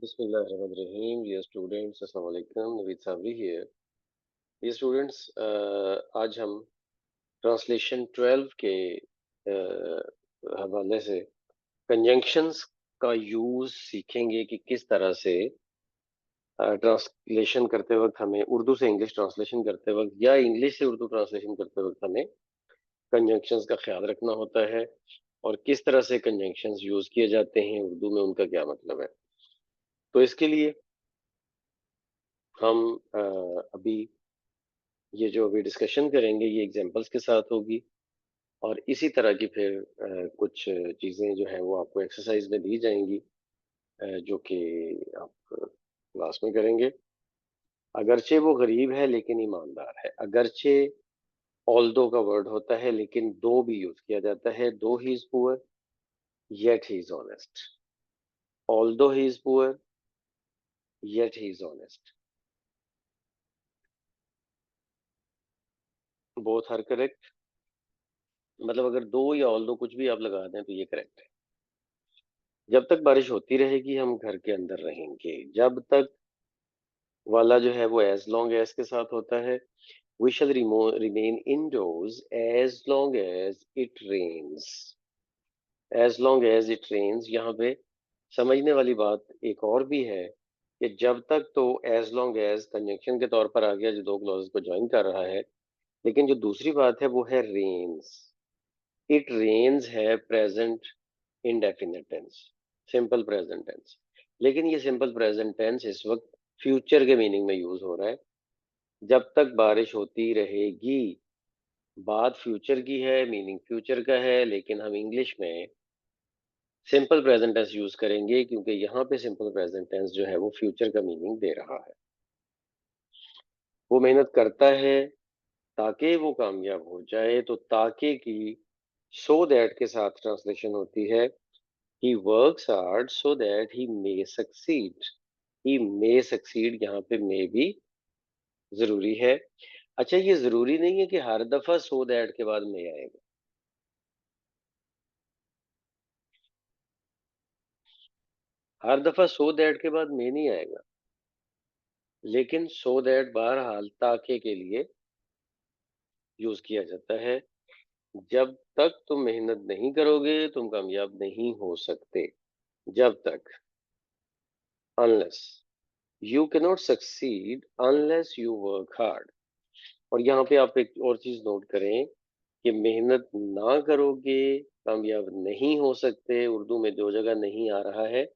बिस्मिल्लाहिर्रहमानिर्रहीम। Dear students, अस्सलाम वालेकुम। Naveed Sabri here. Dear students, आज हम ट्रांसलेशन 12 के हवाले से कंजंक्शंस का यूज सीखेंगे कि किस तरह से ट्रांसलेशन करते वक्त हमें उर्दू से इंग्लिश ट्रांसलेशन करते वक्त या इंग्लिश से उर्दू ट्रांसलेशन करते वक्त हमें कंजंक्शंस का ख्याल रखना होता है और किस तरह से कंजंक्शंस यूज किए जाते हैं उर्दू में, उनका क्या मतलब है। तो इसके लिए हम अभी ये जो अभी डिस्कशन करेंगे ये एग्जांपल्स के साथ होगी और इसी तरह की फिर कुछ चीज़ें जो हैं वो आपको एक्सरसाइज में दी जाएंगी, जो कि आप क्लास में करेंगे। अगरचे वो गरीब है लेकिन ईमानदार है। अगरचे ऑल्दो का वर्ड होता है लेकिन दो भी यूज किया जाता है। Though he is poor yet he is honest. Although he is poor yet he is honest. Both are correct. मतलब अगर दो या ऑल्दो कुछ भी आप लगा दें तो ये करेक्ट है। जब तक बारिश होती रहेगी हम घर के अंदर रहेंगे। जब तक वाला जो है वो एज लॉन्ग एज के साथ होता है। We shall remain indoors as long as it rains. As long as it rains, यहाँ पे समझने वाली बात एक और भी है कि जब तक तो एज लॉन्ग एज कंजंक्शन के तौर पर आ गया जो दो क्लॉज को ज्वाइन कर रहा है, लेकिन जो दूसरी बात है वो है रेन्स। इट रेन्स है present indefinite tense, simple present tense. लेकिन ये सिंपल प्रेजेंट टेंस इस वक्त फ्यूचर के मीनिंग में यूज हो रहा है। जब तक बारिश होती रहेगी, बात फ्यूचर की है, मीनिंग फ्यूचर का है, लेकिन हम इंग्लिश में सिंपल प्रेजेंट टेंस यूज करेंगे क्योंकि यहाँ पे सिंपल प्रेजेंट टेंस जो है वो फ्यूचर का मीनिंग दे रहा है। वो मेहनत करता है ताकि वो कामयाब हो जाए, तो ताकि की सो दैट के साथ ट्रांसलेशन होती है। He works hard so that he may succeed. He may succeed, यहाँ पे may भी जरूरी है। अच्छा, ये जरूरी नहीं है कि हर दफा so that के बाद may आएगा। हर दफा so that के बाद may नहीं आएगा, लेकिन so that बहरहाल ताके के लिए यूज किया जाता है। जब तक तुम मेहनत नहीं करोगे तुम कामयाब नहीं हो सकते। जब तक, unless, you cannot succeed unless you work hard। और यहाँ पे आप एक और चीज नोट करें कि मेहनत ना करोगे कामयाब नहीं हो सकते। उर्दू में दो जगह नहीं आ रहा है,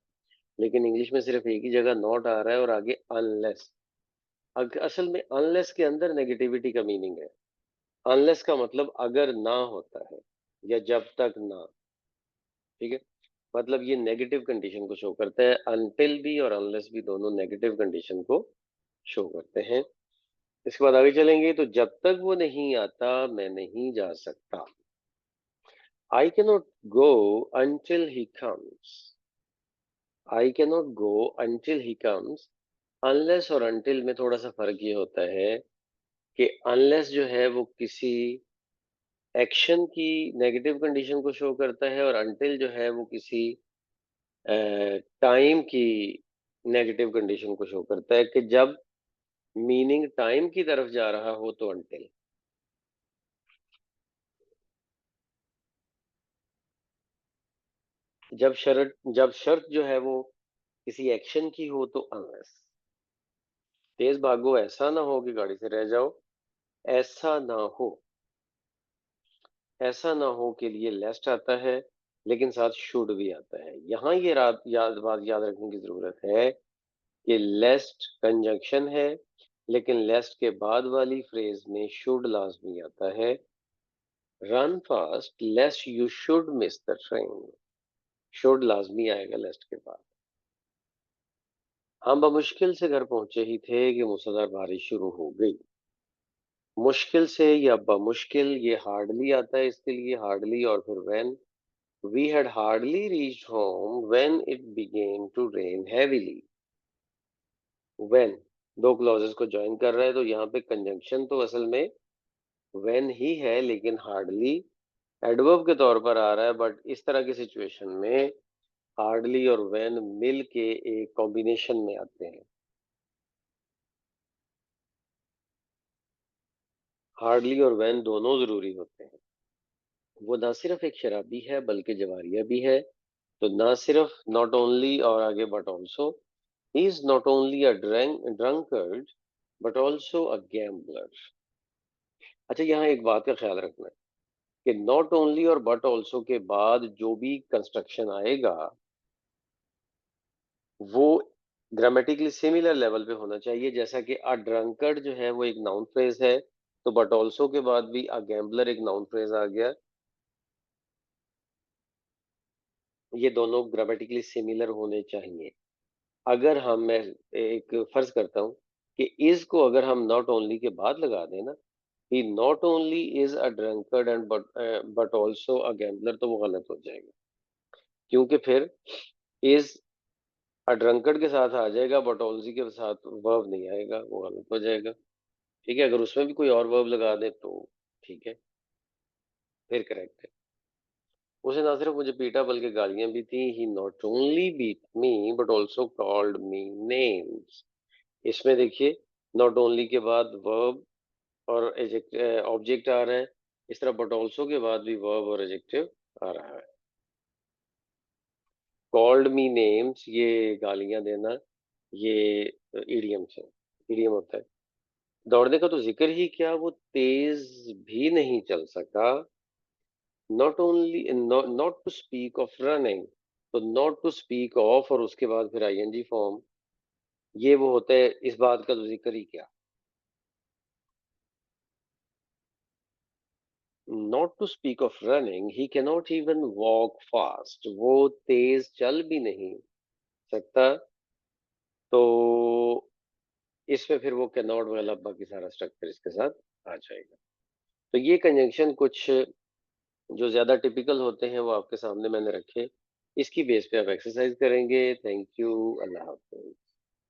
लेकिन इंग्लिश में सिर्फ एक ही जगह नॉट आ रहा है और आगे अनलेस। असल में अनलेस के अंदर नेगेटिविटी का मीनिंग है। अनलेस का मतलब अगर ना होता है या जब तक ना। ठीक है, मतलब ये नेगेटिव कंडीशन को शो करता है। अनटिल भी और अनलेस भी दोनों नेगेटिव कंडीशन को शो करते हैं। इसके बाद आगे चलेंगे तो जब तक वो नहीं आता मैं नहीं जा सकता। I cannot go until he comes. I cannot go until he comes। Unless और until में थोड़ा सा फर्क ये होता है कि unless जो है वो किसी एक्शन की नेगेटिव कंडीशन को शो करता है और until जो है वो किसी टाइम की नेगेटिव कंडीशन को शो करता है कि जब मीनिंग टाइम की तरफ जा रहा हो तो until। जब शर्त जो है वो किसी एक्शन की हो तो unless। तेज भागो ऐसा ना हो कि गाड़ी से रह जाओ। ऐसा ना हो, ऐसा ना हो के लिए लेस्ट आता है, लेकिन साथ शुड भी आता है। यहाँ ये बात याद रखने की जरूरत है कि लेस्ट कंजंक्शन है, लेकिन लेस्ट के बाद वाली फ्रेज में शुड लाजमी आता है। Run fast लेस्ट you should miss the train. Should लाजमी आएगा लेस्ट के बाद। हम बमुश्किल से घर पहुंचे ही थे कि मूसलाधार बारिश शुरू हो गई। मुश्किल से या बमुश्किल ये हार्डली आता है, इसके लिए हार्डली और फिर when. We had hardly reached home when it began to rain heavily। When दो क्लॉजेस को ज्वाइन कर रहा है तो यहाँ पे कंजंक्शन तो असल में when ही है, लेकिन हार्डली एडवर्ब के तौर पर आ रहा है। बट इस तरह की सिचुएशन में हार्डली और व्हेन मिल के एक कॉम्बिनेशन में आते हैं। हार्डली और व्हेन दोनों ज़रूरी होते हैं। वो ना सिर्फ़ एक शराबी है बल्कि जवारिया भी है। तो ना सिर्फ़ नॉट ओनली और आगे but also, he is not only a drunkard but also a gambler. अच्छा, यहाँ एक बात का ख़्याल रखना है कि नॉट ओनली और बट आल्सो के बाद जो भी कंस्ट्रक्शन आएगा, वो ग्रामेटिकली सिमिलर लेवल पे होना चाहिए। जैसा कि अ ड्रंकर्ड जो है वो एक नाउन फ्रेज़ है, तो बट आल्सो के बाद भी अ गैम्बलर एक नाउन फ्रेज़ आ गया। ये दोनों ग्रामेटिकली सिमिलर होने चाहिए। अगर मैं एक फर्ज करता हूँ कि इज को अगर हम नॉट ओनली के बाद लगा दें ना, he not only is a drunkard and but also a gambler, तो वो गलत हो जाएगा। क्योंकि फिर इज अ ड्रंकर्ड के साथ आ जाएगा बट ऑल्सो के साथ वर्ब नहीं आएगा, वो गलत हो जाएगा। ठीक है, अगर उसमें भी कोई और वर्ब लगा दे तो ठीक है, फिर करेक्ट है। उसे ना सिर्फ मुझे पीटा बल्कि गालियां भी थी। He not only beat me but also called me names. इसमें देखिए, नॉट ओनली के बाद वर्ब और ऑब्जेक्ट आ रहा है। इस तरह बट ऑल्सो के बाद भी वर्ब और एडजेक्टिव आ रहा है। कॉल्ड मी नेम्स, ये गालियां देना, ये इडियम से इडियम होता है। दौड़ने का तो जिक्र ही क्या, वो तेज भी नहीं चल सका। Not only not to speak of running, तो नॉट टू स्पीक ऑफ और उसके बाद फिर आईएनजी फॉर्म, ये वो होता है, इस बात का तो जिक्र ही क्या। Not to speak of running, he cannot even walk fast, वो तेज चल भी नहीं सकता। तो इसमें फिर वो कैनॉट वाला बाकी सारा स्ट्रक्चर इसके साथ आ जाएगा। तो ये कंजंक्शन कुछ जो ज्यादा टिपिकल होते हैं वो आपके सामने मैंने रखे। इसकी बेस पे आप एक्सरसाइज करेंगे। Thank you. Allah Hafiz.